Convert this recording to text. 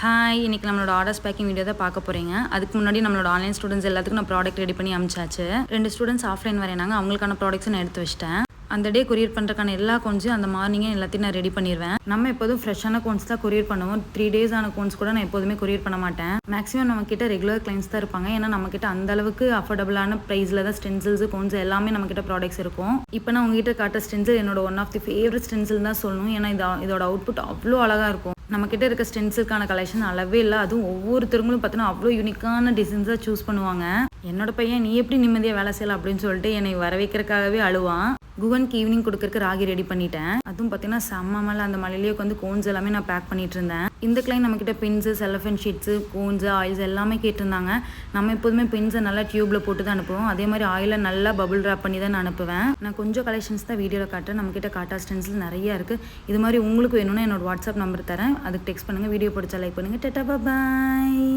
Hi, இன்னைக்கு நம்மளோட orders packing video தான் பார்க்க போகிறீங்க. அதுக்கு முன்னாடி நம்மளோட ஆன்லைன் ஸ்டூடெண்ட்ஸ் எல்லாத்துக்கும் நான் ப்ராடக்ட் ரெடி பண்ணி அமிச்சாச்சு. 2 ஸ்டூடெண்ட்ஸ் ஆஃப்லைன் வரையினாங்க. அவங்களுக்கான ப்ராடக்ட்ஸ் நான் எடுத்து வச்சிட்டேன். அந்த டே கொரியர் பண்ணுறதுக்கான எல்லா கோன்ஸையும் அந்த மார்னிங்கே எல்லாத்தையும் நான் ரெடி பண்ணிடுவேன். நம்ம எப்போதும் ஃப்ரெஷ்ஷான கோன்ஸ் தான் கொரியர் பண்ணுவோம். 3 days ஆன கோன்ஸ் கூட நான் எப்போதுமே கொரியர் பண்ண மாட்டேன். மேக்ஸிமம் நம்ம கிட்ட ரெகுலர் கிளைண்ட்ஸ் தான் இருப்பாங்க. ஏன்னா நம்ம கிட்ட அந்த அளவுக்கு அஃபோர்டபுளான ப்ரைஸில் தான் ஸ்டென்சில்ஸ் கோன்ஸ் எல்லாமே நம்ம கிட்ட ப்ராடக்ட்ஸ் இருக்கும். இப்போ நான் உங்ககிட்ட காட்டுற ஸ்டென்சில் என்னோட one of the favourite stencil தான் சொல்லணும். ஏன்னா இதோட அவுட்புட் அவ்வளோ அழகாக இருக்கும். நம்மக்கிட்ட இருக்க ஸ்டென்சிலுக்கான கலெக்ஷன் அளவே இல்லை. அதுவும் ஒவ்வொருத்தருங்களும் பார்த்தீங்கன்னா அவ்வளோ யூனிக்கான டிசைன்ஸாக சூஸ் பண்ணுவாங்க. என்னோட பையன் நீ எப்படி நிம்மதியாக வேலை செய்யலாம் அப்படின்னு சொல்லிட்டு என்னை வர வைக்கிறதுக்காகவே அழுவான். குவனுக்கு ஈவினிங் கொடுக்கறக்கு ராகி ரெடி பண்ணிட்டேன். அதுவும் பார்த்தீங்கன்னா செம்ம மேலே அந்த மலையிலேயே வந்து கோன்ஸ் எல்லாமே நான் பேக் பண்ணிட்டு இருந்தேன். இந்த கிளைண்ட் நம்மக்கிட்ட pins, cellophane sheets, cones, oils எல்லாமே கேட்டிருந்தாங்க. நம்ம எப்போதுமே பின்ஸை நல்லா டியூப்பில் போட்டு தான் அனுப்புவோம். அதே மாதிரி ஆயிலை நல்லா பபுள் ரேப் பண்ணி தான் நான் அனுப்புவேன். நான் கொஞ்சம் கலெக்ஷன்ஸ் தான் வீடியோவில் காட்டுறேன். நம்மக்கிட்ட காட்டா ஸ்டென்சில் நிறைய இருக்குது. இது மாதிரி உங்களுக்கு வேணும்னா என்னோட வாட்ஸ்அப் நம்பர் தரேன். அதுக்கு டெக்ஸ்ட் பண்ணுங்கள். வீடியோ பிடிச்சா லைக் பண்ணுங்கள். டாடா பாய்.